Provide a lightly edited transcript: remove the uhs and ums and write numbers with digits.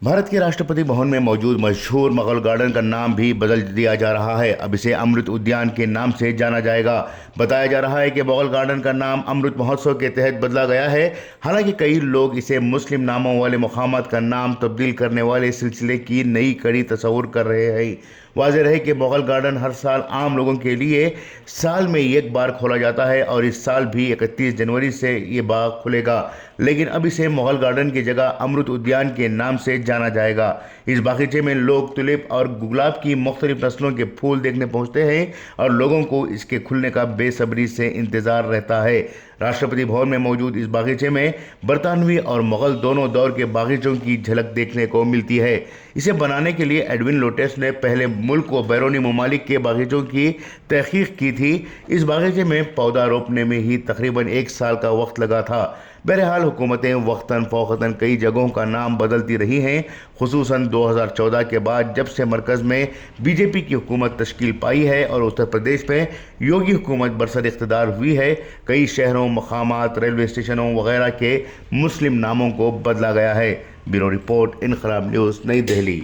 भारत के राष्ट्रपति भवन में मौजूद मशहूर मुगल गार्डन का नाम भी बदल दिया जा रहा है। अब इसे अमृत उद्यान के नाम से जाना जाएगा। बताया जा रहा है कि मुगल गार्डन का नाम अमृत महोत्सव के तहत बदला गया है। हालांकि कई लोग इसे मुस्लिम नामों वाले मकामात का नाम तब्दील करने वाले सिलसिले की नई कड़ी तस्वुर कर रहे हैं। वाज़ेह रहे कि मुगल गार्डन हर साल आम लोगों के लिए साल में एक बार खोला जाता है और इस साल भी 31 जनवरी से ये बाग खुलेगा, लेकिन अब इसे मुगल गार्डन की जगह अमृत उद्यान के नाम से जाना जाएगा। इस बागीचे में लोग तुलिप और गुलाब की मुख्तलिफ नस्लों के फूल देखने पहुंचते हैं और लोगों को इसके खुलने का बेसब्री से इंतज़ार रहता है। राष्ट्रपति भवन में मौजूद इस बागीचे में बरतानवी और मुगल दोनों दौर के बागीचों की झलक देखने को मिलती है। इसे बनाने के लिए एडविन लोटेस ने पहले मुल्क व बैरूनी ममालिक के बागीचों की तहकीक की थी। इस बागीचे में पौधा रोपने में ही तकरीबन 1 साल का वक्त लगा था। बहरहाल हुकूमतें वक्तन फ़ौक़तन कई जगहों का नाम बदलती रही हैं, खुसूसन 2014 के बाद जब से मरकज़ में बीजेपी की हुकूमत तश्कील पाई है और उत्तर प्रदेश में योगी हुकूमत बरसर इक़्तिदार हुई है। कई शहरों, मकामात, रेलवे स्टेशनों वगैरह के मुस्लिम नामों को बदला गया है। ब्यूरो रिपोर्ट, इनक़लाब न्यूज़, नई दिल्ली।